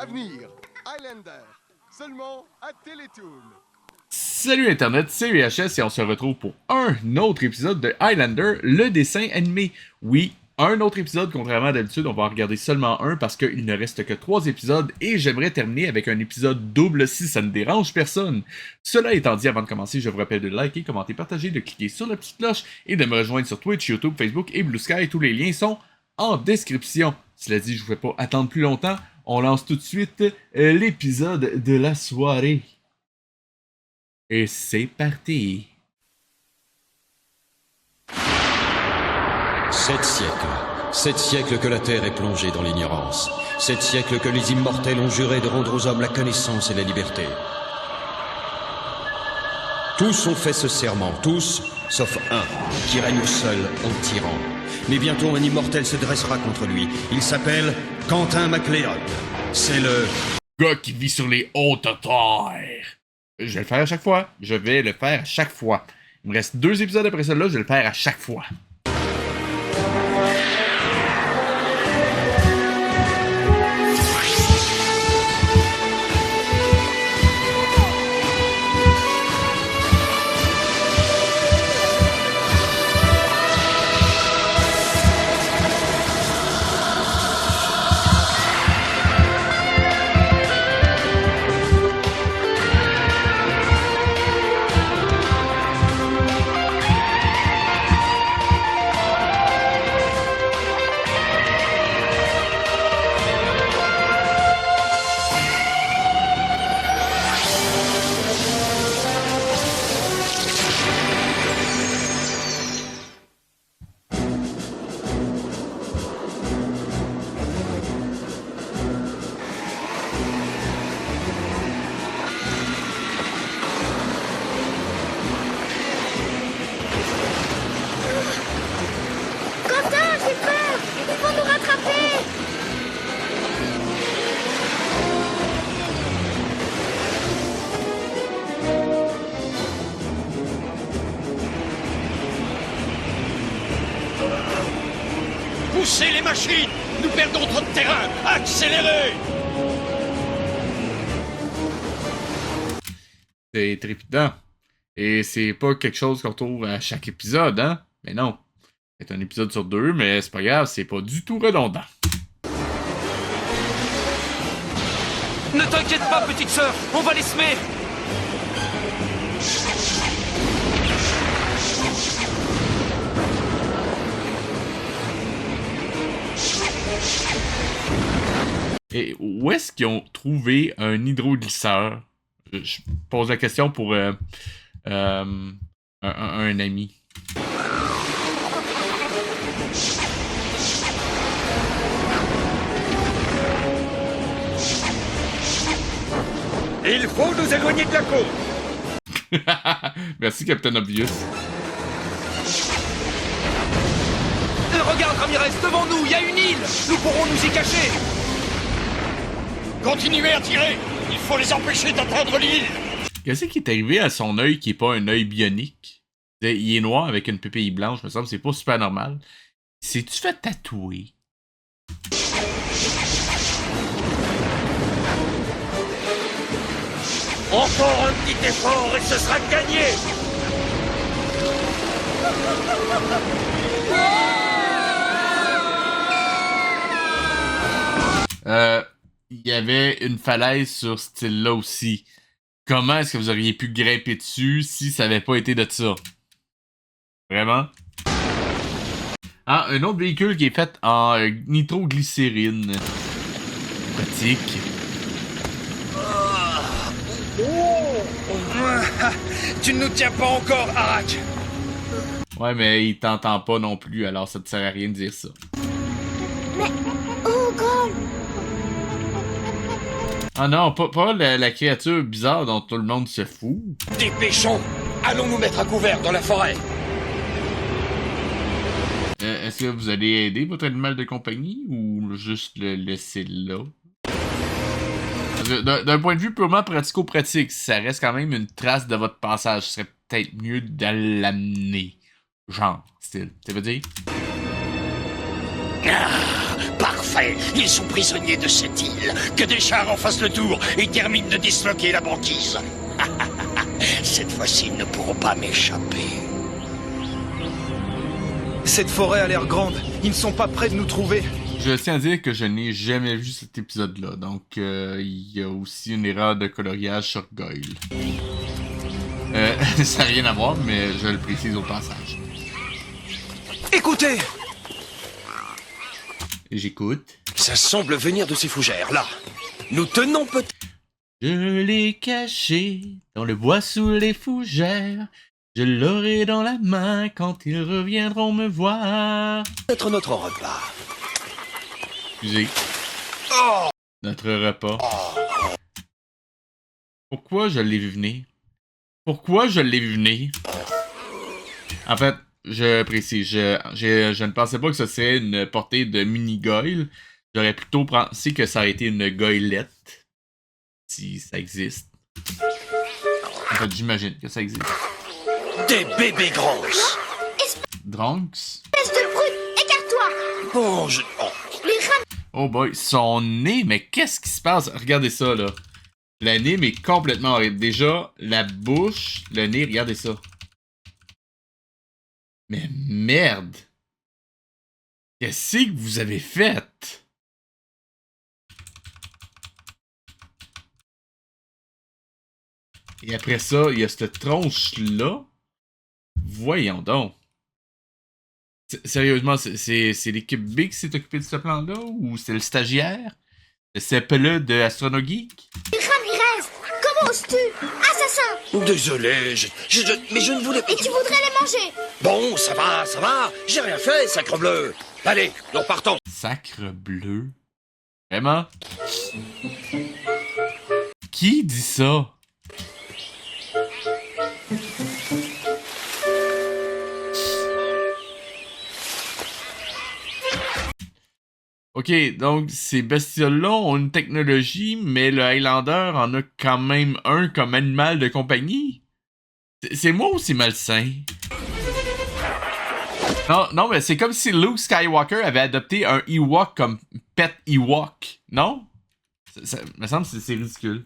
À venir, Highlander, seulement à Télétoon. Salut Internet, c'est UHS et on se retrouve pour un autre épisode de Highlander, le dessin animé. Oui, un autre épisode, contrairement à d'habitude, on va en regarder seulement un parce qu'il ne reste que 3 épisodes et j'aimerais terminer avec un épisode double si ça ne dérange personne. Cela étant dit, avant de commencer, je vous rappelle de liker, commenter, partager, de cliquer sur la petite cloche et de me rejoindre sur Twitch, YouTube, Facebook et Blue Sky. Tous les liens sont en description. Cela dit, je ne vous fais pas attendre plus longtemps. On lance tout de suite l'épisode de la soirée. Et c'est parti. 7 siècles que la Terre est plongée dans l'ignorance. 7 siècles que les immortels ont juré de rendre aux hommes la connaissance et la liberté. Tous ont fait ce serment, tous, sauf un, qui règne seul en tyran. Mais bientôt un immortel se dressera contre lui. Il s'appelle Quentin MacLeod. C'est le gars qui vit sur les hautes terres. Je vais le faire à chaque fois. Je vais le faire à chaque fois. Il me reste 2 épisodes après celle-là, je vais le faire à chaque fois. Poussez les machines! Nous perdons trop de terrain! Accélérez! C'est trépidant. Et c'est pas quelque chose qu'on trouve à chaque épisode, hein? Mais non. C'est un épisode sur 2, mais c'est pas grave, c'est pas du tout redondant. Ne t'inquiète pas, petite sœur, on va les semer! Et où est-ce qu'ils ont trouvé un hydroglisseur? Je pose la question pour un ami. Il faut nous éloigner de la côte! Merci, Captain Obvious. Regarde, Ramirez, devant nous, il y a une île! Nous pourrons nous y cacher! Continuez à tirer! Il faut les empêcher d'atteindre l'île! Qu'est-ce qui est arrivé à son œil qui est pas un œil bionique? Il est noir avec une pupille blanche, me semble, c'est pas super normal. C'est-tu fait tatouer? Encore un petit effort et ce sera gagné! Il y avait une falaise sur cette île-là aussi. Comment est-ce que vous auriez pu grimper dessus si ça n'avait pas été de ça? Vraiment? Ah, un autre véhicule qui est fait en nitroglycérine. Pratique. Tu ne nous tiens pas encore, Arak! Ouais, mais il t'entend pas non plus, alors ça te sert à rien de dire ça. Mais... Oh, God! Ah non, pas la créature bizarre dont tout le monde se fout. Dépêchons! Allons nous mettre à couvert dans la forêt! Est-ce que vous allez aider votre animal de compagnie ou juste le laisser là? D'un point de vue purement pratico-pratique, ça reste quand même une trace de votre passage. Ce serait peut-être mieux de l'amener. Genre, style. Ça veut dire? Ah, parfait! fait. Ils sont prisonniers de cette île. Que des chars en fassent le tour et terminent de disloquer la banquise. Cette fois-ci, ils ne pourront pas m'échapper. Cette forêt a l'air grande. Ils ne sont pas prêts de nous trouver. Je tiens à dire que je n'ai jamais vu cet épisode-là, donc il y a aussi une erreur de coloriage sur Goyle. Ça n'a rien à voir, mais je le précise au passage. Écoutez! J'écoute. Ça semble venir de ces fougères, là. Nous tenons peut-être... Je l'ai caché dans le bois sous les fougères. Je l'aurai dans la main quand ils reviendront me voir. Peut-être notre repas. Excusez. Notre repas. Pourquoi je l'ai vu venir? Pourquoi je l'ai vu venir? En fait, je précise, je ne pensais pas que ce serait une portée de mini-goyle. J'aurais plutôt pensé que ça aurait été une goylette. Si ça existe. En fait, j'imagine que ça existe. Des bébés grosses. Dronks? Espèce de brute, écarte-toi! Oh, Les rats... Oh boy, son nez, mais qu'est-ce qui se passe? Regardez ça, là. Le nez, mais complètement horrible. Déjà, la bouche, le nez, regardez ça. Mais merde! Qu'est-ce que vous avez fait? Et après ça, il y a cette tronche-là. Voyons donc. Sérieusement, c'est l'équipe B qui s'est occupée de ce plan-là? Ou c'est le stagiaire? Le CPE de Astronogeek? Les Ramirez! Comment oses-tu? Assassin! désolé, mais je ne voulais pas... Et tu voudrais les manger! Bon, ça va. J'ai rien fait, sacre bleu. Allez, nous partons. Sacre bleu? Vraiment? Qui dit ça? Ok, donc ces bestioles-là ont une technologie, mais le Highlander en a quand même un comme animal de compagnie? C'est moi ou c'est malsain? Non, mais c'est comme si Luke Skywalker avait adopté un Ewok comme pet Ewok, non? Ça me semble que c'est ridicule.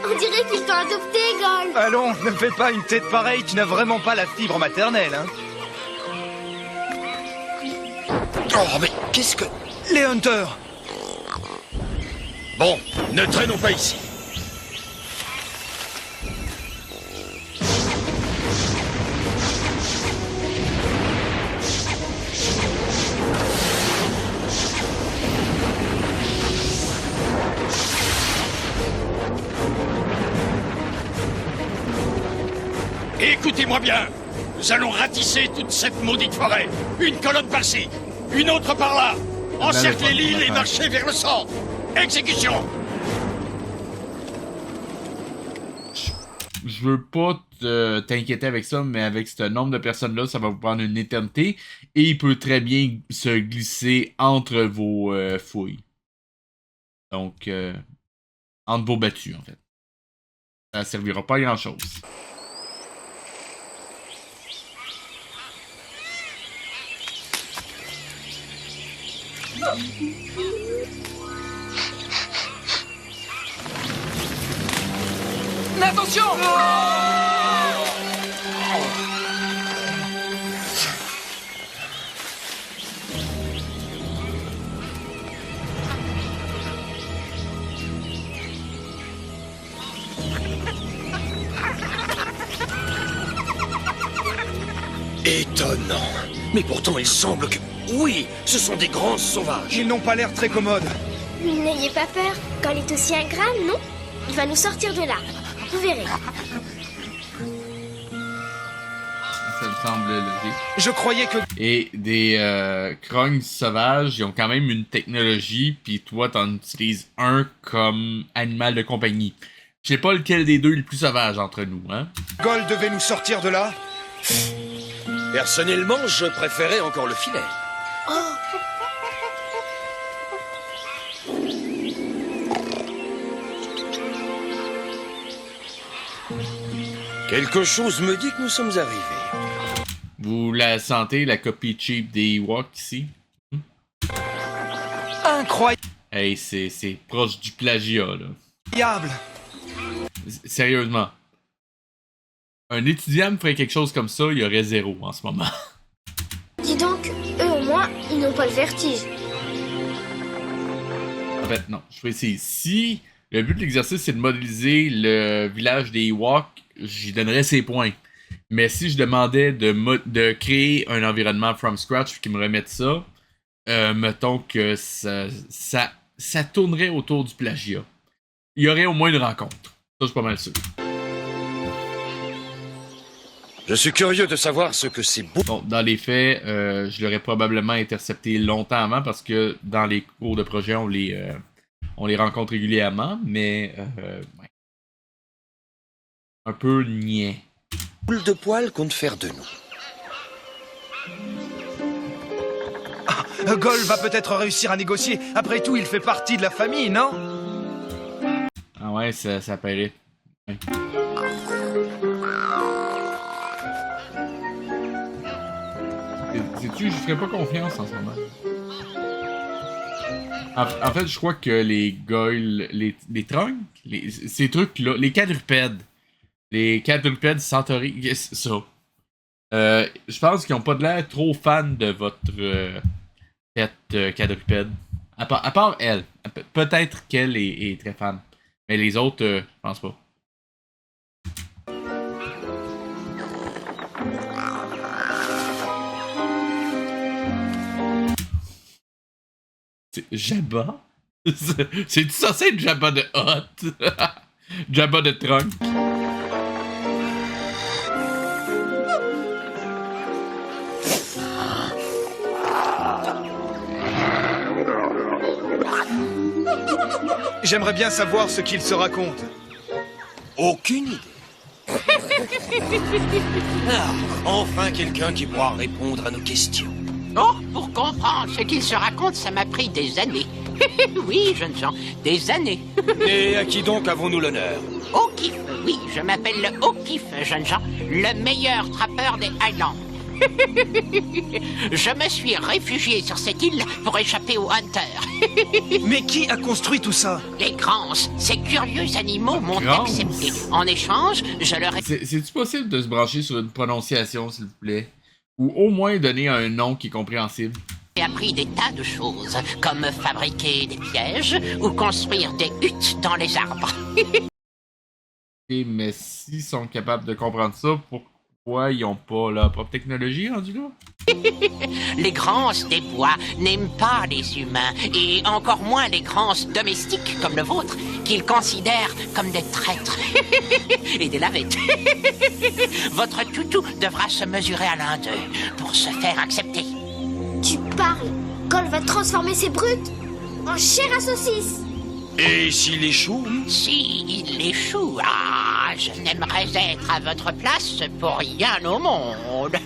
On dirait qu'ils t'ont adopté, Gold! Allons, ne fais pas une tête pareille, tu n'as vraiment pas la fibre maternelle, hein. Oh, mais qu'est-ce que... Les Hunters! Bon, ne traînons pas ici. Écoutez-moi bien. Nous allons ratisser toute cette maudite forêt. Une colonne par-ci, une autre par-là. Encercler l'île et marcher vers le centre. Exécution. Je veux pas t'inquiéter avec ça, mais avec ce nombre de personnes-là, ça va vous prendre une éternité. Et il peut très bien se glisser entre vos fouilles. Donc, entre vos battues, en fait. Ça servira pas à grand-chose. Mais attention! Étonnant. Mais pourtant, il semble que... Oui, ce sont des grands sauvages. Ils n'ont pas l'air très commodes. N'ayez pas peur. Gold est aussi un Graal, non? Il va nous sortir de là. Vous verrez. Ça me semble logique. Je croyais que... Et des Kroggs sauvages, ils ont quand même une technologie, puis toi, t'en utilises un comme animal de compagnie. Je sais pas lequel des deux est le plus sauvage entre nous, hein? Gol devait nous sortir de là. Personnellement, je préférais encore le filet. Quelque chose me dit que nous sommes arrivés. Vous la sentez, la copie cheap des Ewoks ici? Incroyable. Hey, c'est proche du plagiat, là. Sérieusement. Un étudiant me ferait quelque chose comme ça, il y aurait 0 en ce moment. Dis donc, eux au moins, ils n'ont pas le vertige. En fait, non. Je vais essayer. Si le but de l'exercice, c'est de modéliser le village des Ewoks, j'y donnerais ses points. Mais si je demandais de créer un environnement from scratch, qu'ils me remettent ça, mettons que ça tournerait autour du plagiat. Il y aurait au moins une rencontre. Ça, je suis pas mal sûr. Je suis curieux de savoir ce que c'est beau. Bon, dans les faits, je l'aurais probablement intercepté longtemps avant parce que dans les cours de projet, on les rencontre régulièrement, mais ouais. Un peu niais. Boule de poil compte faire de nous. Gol va peut-être réussir à négocier. Après tout, il fait partie de la famille, non? Ah ouais, ça paraît. Ouais. Sais-tu, je ferais pas confiance en ce moment. En fait, je crois que les goyles, les trunks, ces trucs-là, les quadrupèdes centauri, ça. Je pense qu'ils ont pas de l'air trop fans de votre pet quadrupède. À part elle. Peut-être qu'elle est très fan. Mais les autres, je pense pas. C'est Jabba? C'est censé être Jabba de Hot? Jabba de Trunk? J'aimerais bien savoir ce qu'il se raconte. Aucune idée. Enfin quelqu'un qui pourra répondre à nos questions. Oh, pour comprendre ce qu'il se raconte, ça m'a pris des années. Oui, jeunes gens, des années. Et à qui donc avons-nous l'honneur? O'Keefe, oui, je m'appelle le O'Keefe, jeunes gens, le meilleur trappeur des Highlands. Je me suis réfugié sur cette île pour échapper aux Hunters. Mais qui a construit tout ça? Les Grands, ces curieux animaux m'ont accepté. En échange, je leur ai... C'est-tu possible de se brancher sur une prononciation, s'il vous plaît? Ou au moins donner un nom qui est compréhensible? J'ai appris des tas de choses, comme fabriquer des pièges ou construire des huttes dans les arbres. Ok, mais s'ils sont capables de comprendre ça, pourquoi ils n'ont pas leur propre technologie rendue là? Les Grands des bois n'aiment pas les humains, et encore moins les Grands domestiques comme le vôtre, qu'ils considèrent comme des traîtres et des lavettes. Votre toutou devra se mesurer à l'un d'eux pour se faire accepter. Tu parles. Gol va transformer ces brutes en chair à saucisse. Et s'il échoue? Si il échoue, je n'aimerais être à votre place pour rien au monde.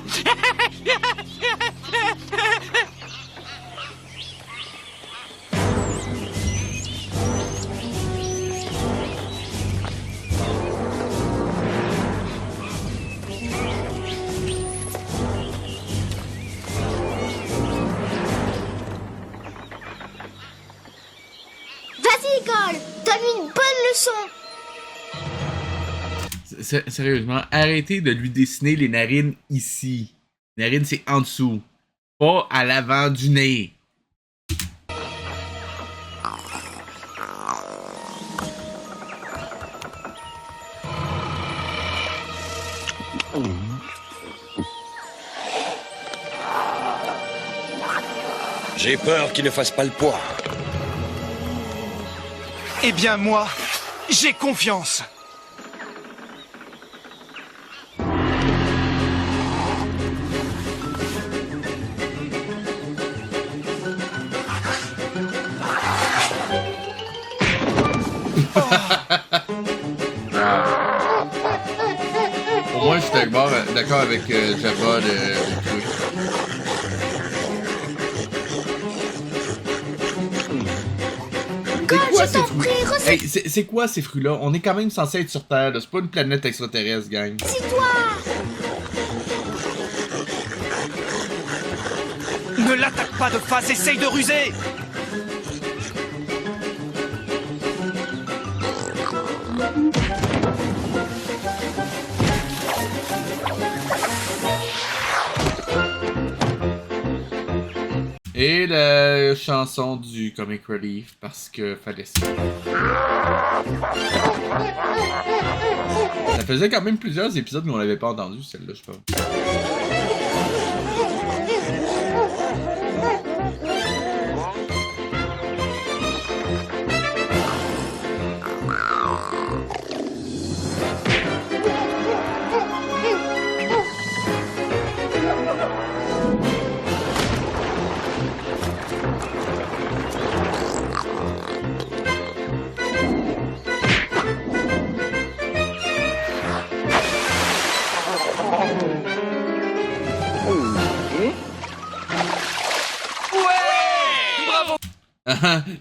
Vas-y, Gol, donne-lui une bonne leçon. Sérieusement, arrêtez de lui dessiner les narines ici. Les narines, c'est en dessous. Pas à l'avant du nez. J'ai peur qu'il ne fasse pas le poids. Eh bien, moi, j'ai confiance. Au moins, je suis d'accord avec Jabba de tuer. Gol, C'est quoi je ces t'en fruits? prie, Hey, c'est quoi ces fruits-là? On est quand même censé être sur Terre, là. C'est pas une planète extraterrestre, gang. ressaisis-toi. Ne l'attaque pas de face, essaye de ruser. Et la chanson du Comic Relief, parce que fallait ça. Ça faisait quand même plusieurs épisodes qu'on l'avait pas entendu, celle-là, je pense.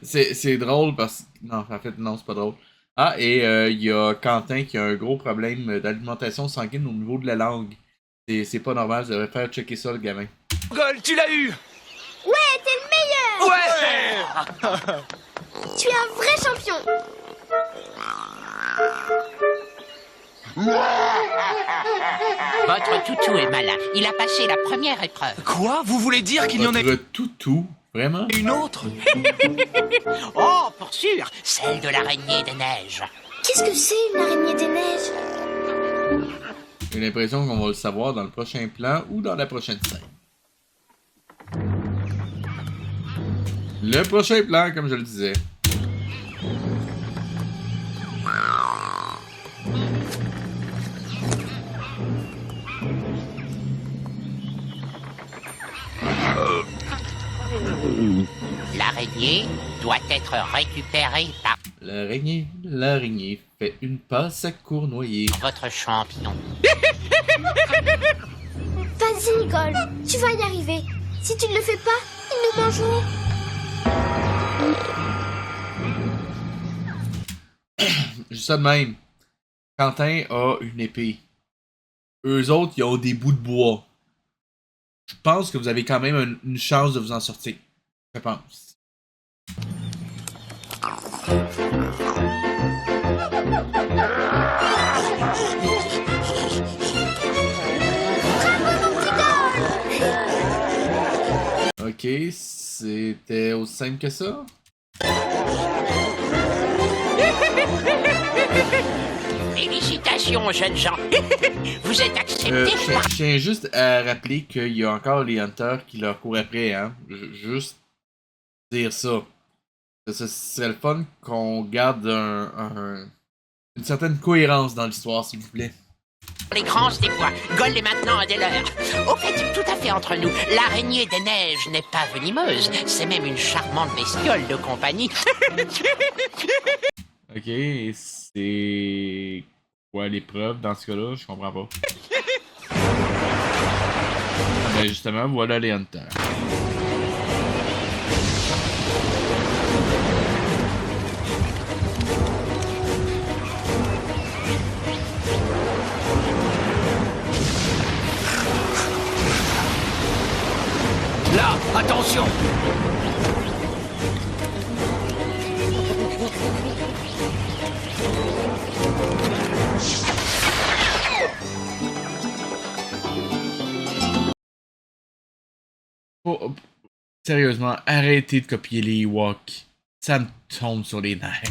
C'est drôle parce que... Non, en fait, non, c'est pas drôle. Ah, et il y a Quentin qui a un gros problème d'alimentation sanguine au niveau de la langue. C'est pas normal, je devrais faire checker ça, le gamin. Gol, tu l'as eu. Ouais, t'es le meilleur. Ouais. Tu es un vrai champion. Votre toutou est malin. Il a passé la première épreuve. Quoi? Vous voulez dire qu'il y en a Votre toutou, vraiment? une autre? Oh, pour sûr, celle de l'araignée des neiges. Qu'est-ce que c'est une araignée des neiges? J'ai l'impression qu'on va le savoir dans le prochain plan ou dans la prochaine scène. Le prochain plan, comme je le disais. L'araignée doit être récupérée par L'araignée fait une passe à Cournoyer. votre champion. Vas-y, Gol, tu vas y arriver. Si tu ne le fais pas, ils nous mangeront. Juste ça de même. Quentin a une épée. Eux autres, ils ont des bouts de bois. Je pense que vous avez quand même une chance de vous en sortir. Je pense. Ok, c'était aussi simple que ça. Félicitations, jeunes gens. Vous êtes acceptés. Je tiens juste à rappeler qu'il y a encore les Hunters qui leur courent après, hein. Juste dire ça. Ce serait le fun qu'on garde une certaine cohérence dans l'histoire, s'il vous plaît. Les grands des bois. Gol est maintenant un des leurs. Au fait, tout à fait entre nous, l'araignée des neiges n'est pas venimeuse. C'est même une charmante bestiole de compagnie. Ok, c'est quoi l'épreuve dans ce cas-là? Je comprends pas. Ben justement, voilà les Hunters. Là, attention. Oh, sérieusement, arrêtez de copier les Ewoks. Ça me tombe sur les nerfs.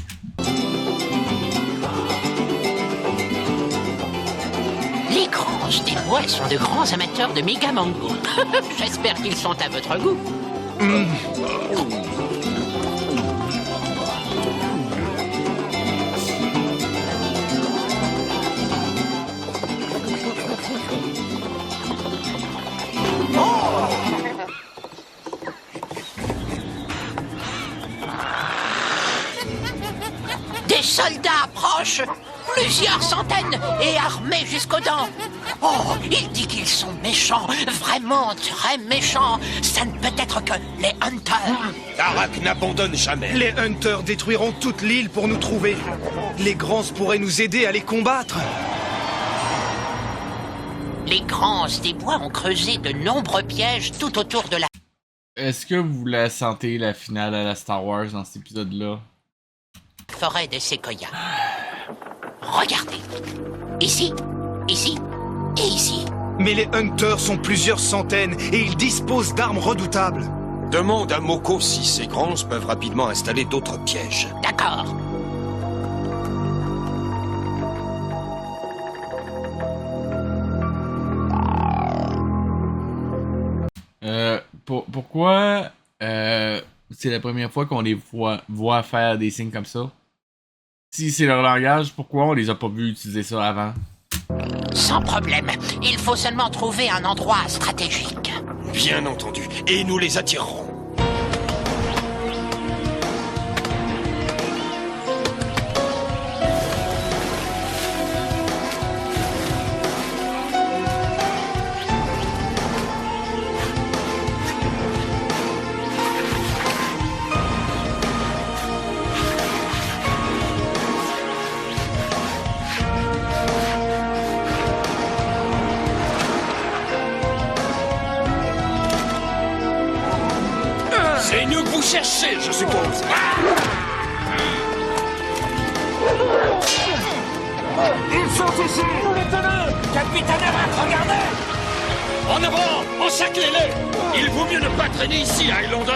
Les grands des bois sont de grands amateurs de méga mango. J'espère qu'ils sont à votre goût. Des soldats approchent. Plusieurs centaines et armés jusqu'aux dents. Oh, il dit qu'ils sont méchants, vraiment très méchants. Ça ne peut être que les Hunters. Arak n'abandonne jamais. Les Hunters détruiront toute l'île pour nous trouver. Les Grands pourraient nous aider à les combattre. Les Grands des Bois ont creusé de nombreux pièges tout autour de la Est-ce que vous la sentez, la finale à la Star Wars dans cet épisode-là? forêt des séquoias. Regardez. Ici, ici et ici. Mais les Hunters sont plusieurs centaines et ils disposent d'armes redoutables. Demande à Moko si ces Grands peuvent rapidement installer d'autres pièges. D'accord. Pourquoi c'est la première fois qu'on les voit faire des signes comme ça? Si c'est leur langage, pourquoi on les a pas vus utiliser ça avant? Sans problème. Il faut seulement trouver un endroit stratégique. Bien entendu. Et nous les attirerons. C'est nous que vous cherchez, je suppose. Ils sont ici! Nous les tenons! Capitaine Arak, regardez! En avant, encerclez-les. Il vaut mieux ne pas traîner ici, Highlander.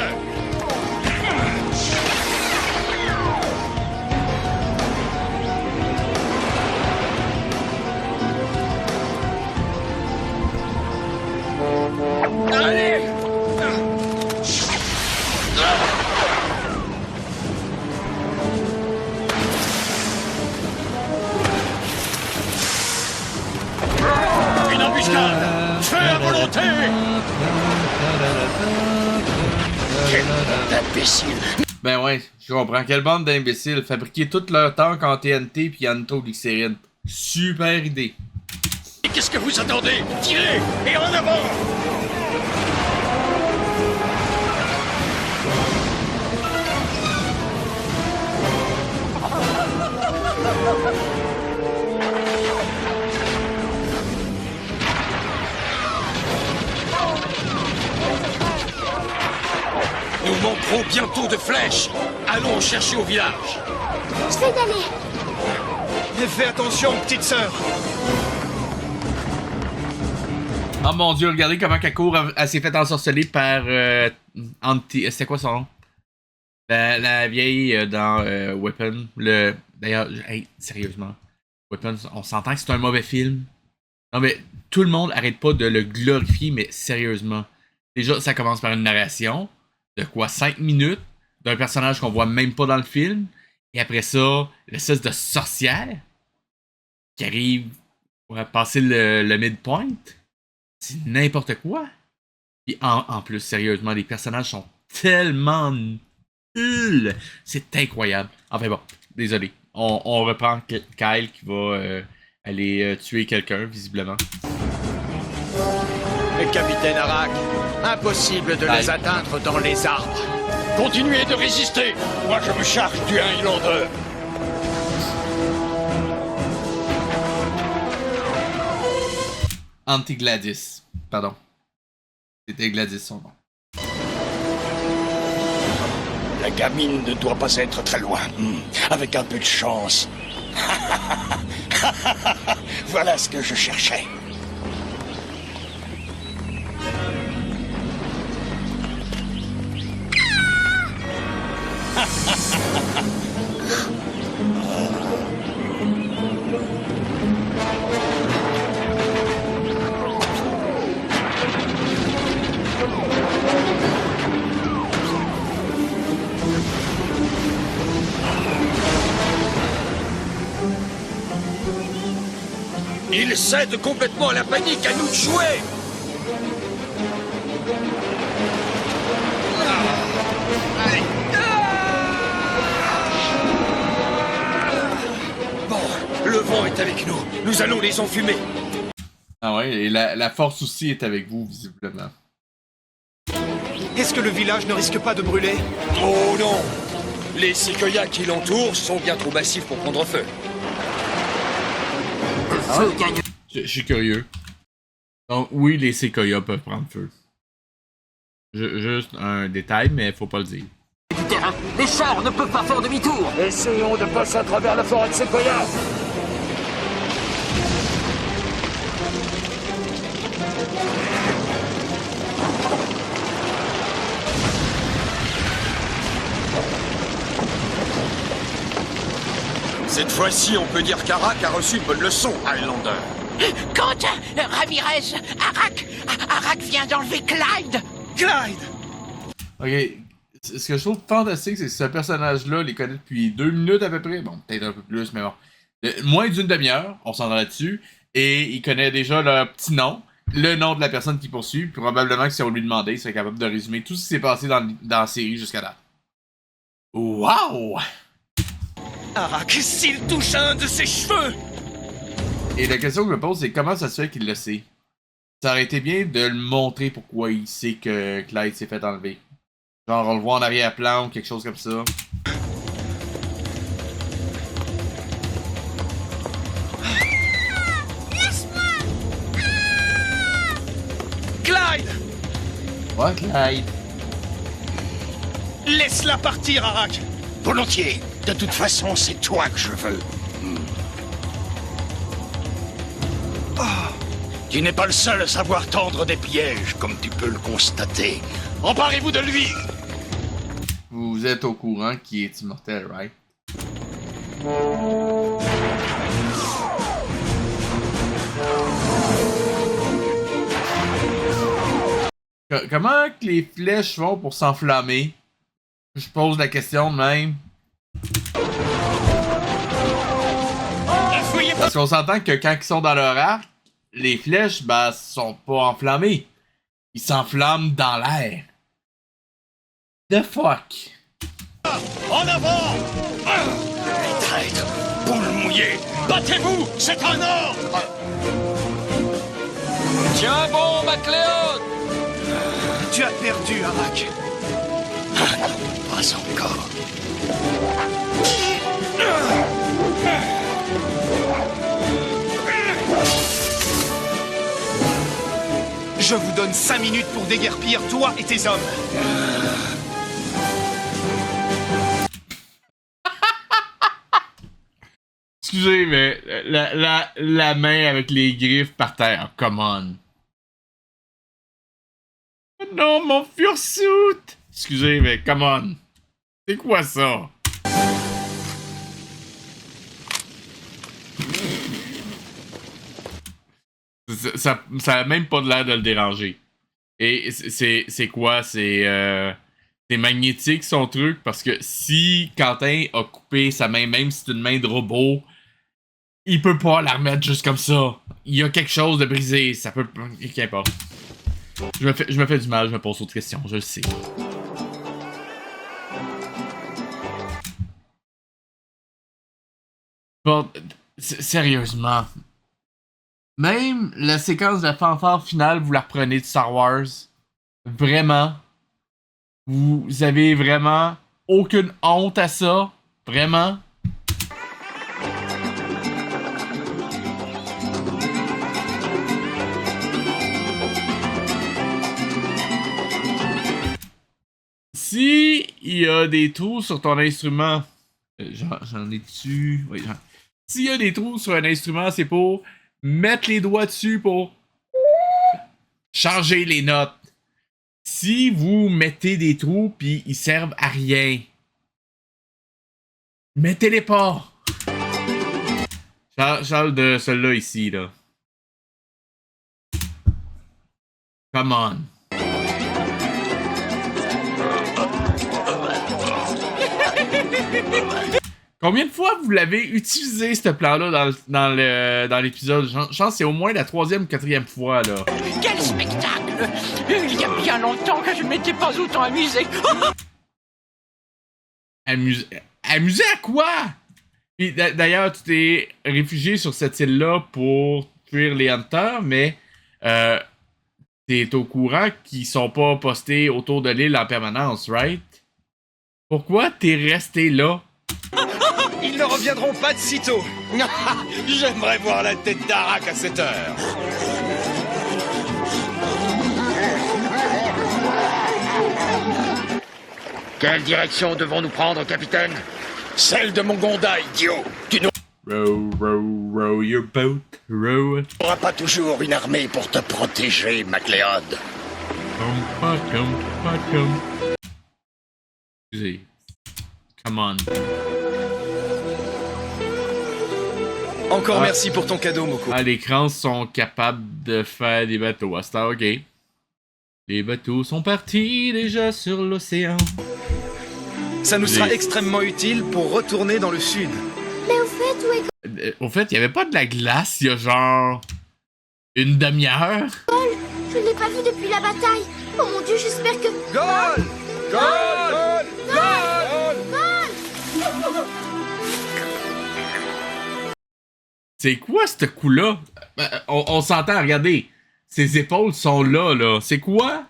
Allez! Une embuscade! Feu à volonté! Quel imbécile! Ben ouais, je comprends. Quelle bande d'imbéciles. Fabriquer tout leur tank en TNT puis en nitroglycérine. Super idée. Et qu'est-ce que vous attendez? Tirez! Et en avant! Nous manquerons bientôt de flèches. Allons chercher au village. Je vais y aller. Et fais attention, petite sœur. Oh mon dieu, regardez comment qu'elle court. Elle s'est fait ensorceler par c'était quoi son nom? La vieille dans Weapon. D'ailleurs, hey, sérieusement, Weapon, on s'entend que c'est un mauvais film. Non mais tout le monde arrête pas de le glorifier, mais sérieusement. Déjà, ça commence par une narration de quoi 5 minutes d'un personnage qu'on voit même pas dans le film. Et après ça, l'espèce de sorcière qui arrive pour passer le midpoint. C'est n'importe quoi. Et en plus, sérieusement, les personnages sont tellement nuls. C'est incroyable. Enfin bon, désolé. On reprend Kyle qui va aller tuer quelqu'un, visiblement. Le capitaine Arak, impossible de les atteindre dans les arbres. Continuez de résister. Moi, je me charge du Highlander. Anti-Gladys. Pardon. C'était Gladys son nom. La gamine ne doit pas être très loin. Avec un peu de chance. Voilà ce que je cherchais. Il cède complètement à la panique, à nous de jouer. vent est avec nous. Nous allons les enfumer. Ah ouais, et la force aussi est avec vous, visiblement. Est-ce que le village ne risque pas de brûler? Oh non! Les séquoias qui l'entourent sont bien trop massifs pour prendre feu. Je suis curieux. Donc, oui, les séquoias peuvent prendre feu. Juste un détail, mais faut pas le dire. Du terrain, les chars ne peuvent pas faire demi-tour. Essayons de passer à travers la forêt de séquoias. Cette fois-ci, on peut dire qu'Arak a reçu une bonne leçon, Highlander. Quand Ramirez, Arak vient d'enlever Clyde. Clyde! Ok, ce que je trouve fantastique, c'est que ce personnage-là les connaît depuis 2 minutes à peu près. Bon, peut-être un peu plus, mais bon. Moins d'une demi-heure, on s'en va là-dessus. Et il connaît déjà leur petit nom, le nom de la personne qui poursuit. Puis probablement que si on lui demandait, il serait capable de résumer tout ce qui s'est passé dans la série jusqu'à là. Wow! Arak, s'il touche un de ses cheveux! Et la question que je me pose, c'est comment ça se fait qu'il le sait? Ça aurait été bien de le montrer pourquoi il sait que Clyde s'est fait enlever. Genre, on le voit en arrière-plan ou quelque chose comme ça. Clyde! Ouais, Clyde. Laisse-la partir, Arak! Volontiers. De toute façon, c'est toi que je veux. Tu n'es pas le seul à savoir tendre des pièges, comme tu peux le constater. Emparez-vous de lui! Vous êtes au courant qu'il est immortel, right? Comment que les flèches font pour s'enflammer? Je pose la question de même. Parce qu'on s'entend que quand ils sont dans leur arc, les flèches, ben, sont pas enflammées. Ils s'enflamment dans l'air. The fuck? En avant! Les traîtres! Boules mouillées! Battez-vous! C'est un ordre! Tiens bon, MacLeod. Tu as perdu, Arak. Pas encore. Je vous donne 5 minutes pour déguerpir toi et tes hommes. Excusez, mais la main avec les griffes par terre. Come on. Non, mon fursuit! Excusez, mais come on. C'est quoi ça? Ça a même pas de l'air de le déranger. Et c'est quoi? C'est magnétique son truc, parce que si Quentin a coupé sa main, même si c'est une main de robot, il peut pas la remettre juste comme ça. Il y a quelque chose de brisé, ça peut... Qu'importe. Je me fais du mal, je me pose d'autres questions, je le sais. Bon, sérieusement. Même la séquence de la fanfare finale, vous la reprenez de Star Wars. Vraiment. Vous avez vraiment aucune honte à ça. Vraiment. Si il y a des trous sur ton instrument, j'en ai dessus. Oui, s'il y a des trous sur un instrument, c'est pour mettre les doigts dessus pour changer les notes. Si vous mettez des trous pis ils servent à rien, mettez-les pas. Charles de celui-là ici, là. Come on. Combien de fois vous l'avez utilisé, ce plan-là, dans l'épisode? Je pense que c'est au moins la 3e ou 4e fois, là. Quel spectacle! Il y a bien longtemps que je ne m'étais pas autant amusé. Amusé à quoi? Puis d'ailleurs, tu t'es réfugié sur cette île-là pour fuir les Hunters, mais t'es au courant qu'ils sont pas postés autour de l'île en permanence, right? Pourquoi t'es resté là? Ils ne reviendront pas de sitôt. J'aimerais voir la tête d'Arak à cette heure. Quelle direction devons-nous prendre, capitaine? Celle de mon Gonda, idiot. Tu Row, row, row your boat, row. n'auras pas toujours une armée pour te protéger, MacLeod. Excusez. Come on. Encore merci pour ton cadeau, Moko. Ah, les crans sont capables de faire des bateaux. Ah, c'est ok. Les bateaux sont partis déjà sur l'océan. Ça nous sera extrêmement utile pour retourner dans le sud. Mais au fait, où est Au fait, il n'y avait pas de la glace il y a genre une demi-heure. Je ne l'ai pas vu depuis la bataille. Oh mon Dieu, j'espère que... Gol! Gol! C'est quoi ce coup-là? On s'entend, regardez. Ses épaules sont là, là. C'est quoi?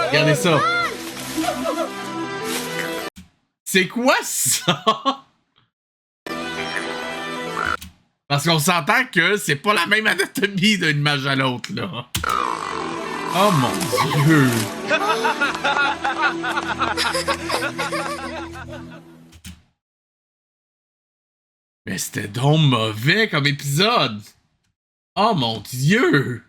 Regardez ça. C'est quoi ça? Parce qu'on s'entend que c'est pas la même anatomie d'une image à l'autre, là. Oh mon Dieu! Mais c'était donc mauvais comme épisode! Oh mon Dieu!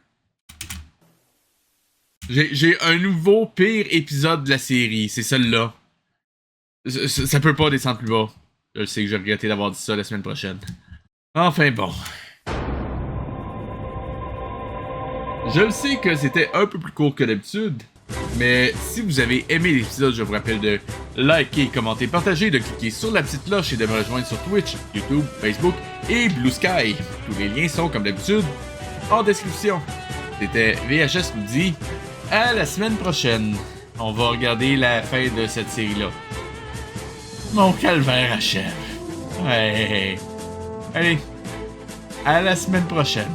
J'ai un nouveau pire épisode de la série, c'est celui-là. Ça peut pas descendre plus bas. Je sais que j'ai regretté d'avoir dit ça la semaine prochaine. Enfin bon. Je le sais que c'était un peu plus court que d'habitude, mais si vous avez aimé l'épisode, je vous rappelle de liker, commenter, partager, de cliquer sur la petite cloche et de me rejoindre sur Twitch, YouTube, Facebook et Blue Sky. Tous les liens sont, comme d'habitude, en description. C'était VHS vous dit à la semaine prochaine. On va regarder la fin de cette série-là. Mon calvaire achève. Ouais. Allez, à la semaine prochaine.